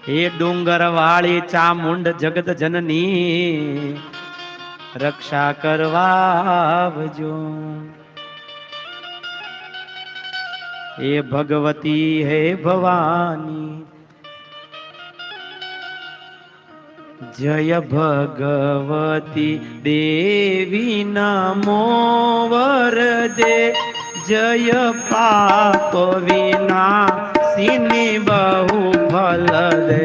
હે ડુંગર વાળી ચામુંડ જગત જનની રક્ષા કરવા આવજો. હે ભગવતી હે ભવાની જય ભગવતી દેવી નમો વરદે જય પાપ વિનાશિની બહુ ફલ દે.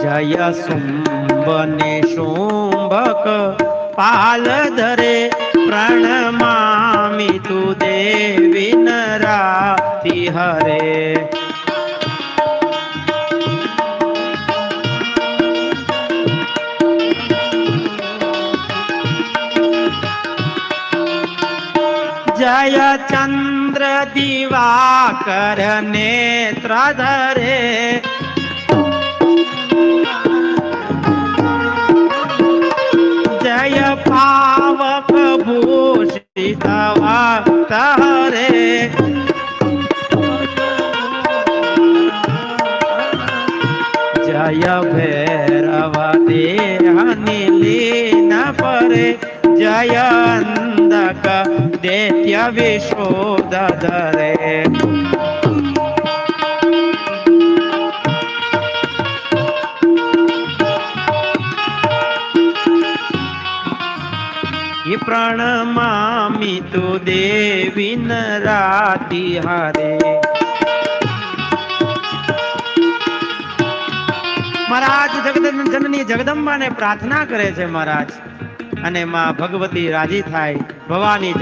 જય શુંભને શુંભક પાલ ધરે પ્રણમામી તું દેવી નરાતિ હરે. જય ચંદ્ર દિવાકર નેત્ર ધરે જય પાવક ભૂષિત વાક્ત હરે. જય ભૈરવ દેહની લીન પરે જય અંધક દૈત્ય વિશોદ ધરે. પ્રણમામી તુ દેવી નરાતિ હરે. મહારાજ જગત જનની જગદંબાને પ્રાર્થના કરે છે મહારાજ, અને માં ભગવતી રાજી થાય. ભવાની